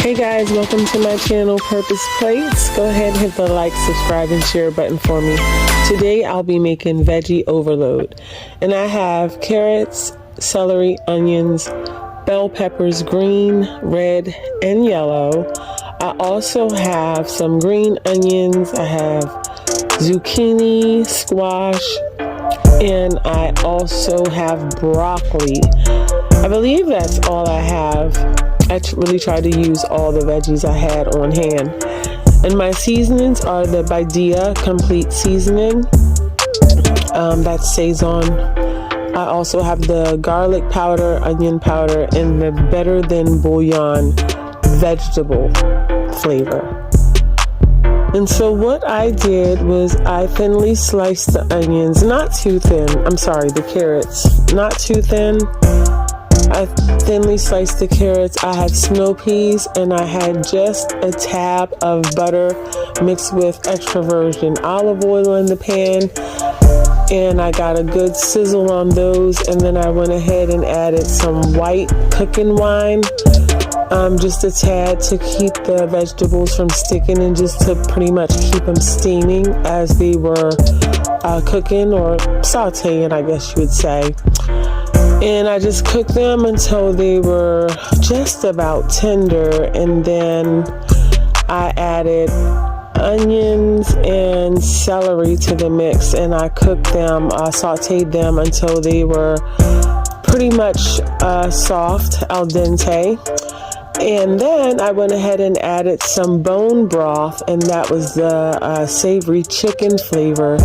Hey guys, welcome to my channel, Purpose Plates. Go ahead and hit the like, subscribe, and share button for me. Today I'll be making veggie overload. And I have carrots, celery, onions, bell peppers, green, red, and yellow. I also have some green onions. I have zucchini, squash, and I also have broccoli. I believe that's all I have. I really tried to use all the veggies I had on hand. And my seasonings are the Veggie Complete Seasoning. That's Sazon. I also have the garlic powder, onion powder, and the Better Than Bouillon vegetable flavor. And so what I did was I thinly sliced the onions, not too thin. I'm sorry, the carrots, not too thin. I thinly sliced the carrots. I had snow peas, and I had just a tab of butter mixed with extra virgin olive oil in the pan, and I got a good sizzle on those. And then I went ahead and added some white cooking wine, just a tad, to keep the vegetables from sticking and just to pretty much keep them steaming as they were cooking, or sauteing, I guess you would say. And I just cooked them until they were just about tender, and then I added onions and celery to the mix, and I cooked them, sauteed them until they were pretty much soft, al dente. And then I went ahead and added some bone broth, and that was the savory chicken flavor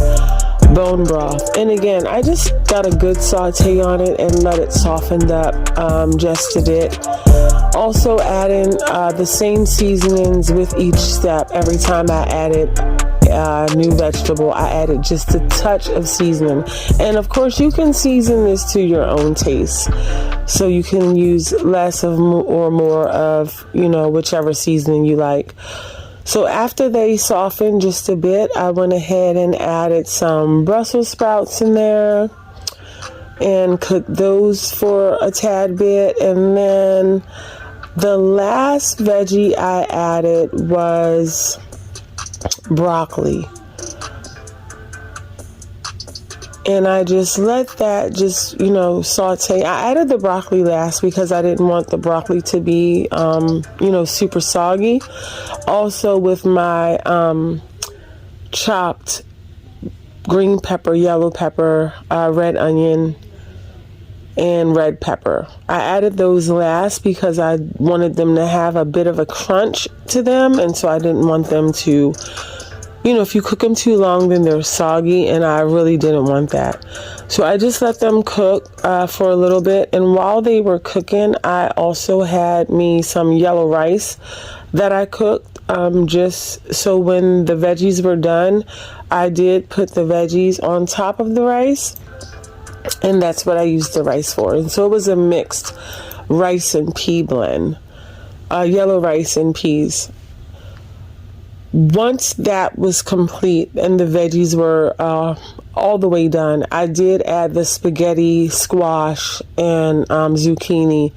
bone broth. And again, I just got a good saute on it and let it soften up just a bit. Also adding the same seasonings with each step. Every time I added a new vegetable, I added just a touch of seasoning. And of course, you can season this to your own taste. So you can use less of or more of, whichever seasoning you like. So after they softened just a bit, I went ahead and added some Brussels sprouts in there and cooked those for a tad bit. And then the last veggie I added was broccoli. And I just let that just, saute. I added the broccoli last because I didn't want the broccoli to be, super soggy. Also with my chopped green pepper, yellow pepper, red onion, and red pepper. I added those last because I wanted them to have a bit of a crunch to them. And so I didn't want them to, if you cook them too long, then they're soggy, and I really didn't want that. So I just let them cook for a little bit. And while they were cooking, I also had me some yellow rice that I cooked, just so when the veggies were done, I did put the veggies on top of the rice, and that's what I used the rice for. And so it was a mixed rice and pea blend, yellow rice and peas. Once that was complete and the veggies were all the way done, I did add the spaghetti, squash, and zucchini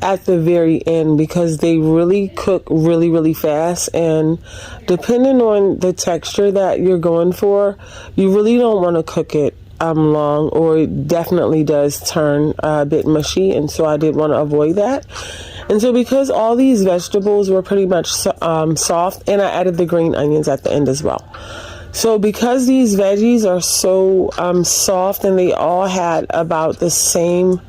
at the very end because they really cook really, really fast. And depending on the texture that you're going for, you really don't want to cook it long, or it definitely does turn a bit mushy. And so I did want to avoid that. And so because all these vegetables were pretty much soft, and I added the green onions at the end as well. So because these veggies are so soft and they all had about the same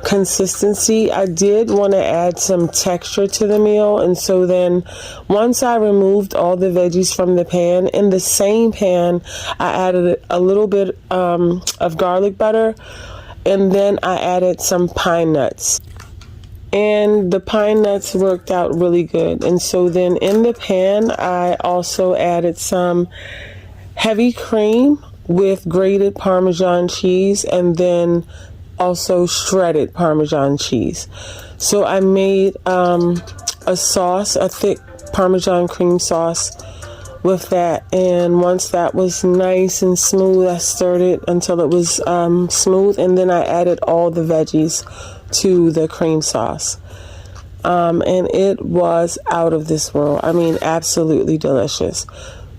consistency, I did want to add some texture to the meal. And so then once I removed all the veggies from the pan, in the same pan, I added a little bit of garlic butter, and then I added some pine nuts. And the pine nuts worked out really good. And so then in the pan, I also added some heavy cream with grated Parmesan cheese, and then also shredded Parmesan cheese. So I made a sauce, a thick Parmesan cream sauce with that. And once that was nice and smooth, I stirred it until it was smooth, and then I added all the veggies to the cream sauce. and it was out of this world. I mean, absolutely delicious.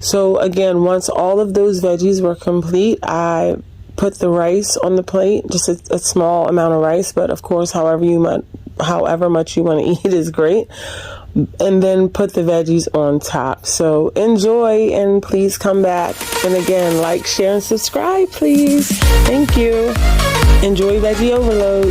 So again, once all of those veggies were complete, I put the rice on the plate, just a small amount of rice, but of course, however much you want to eat is great. And then put the veggies on top. So enjoy, and please come back. And again, like, share, and subscribe, please. Thank you. Enjoy Veggie Overload.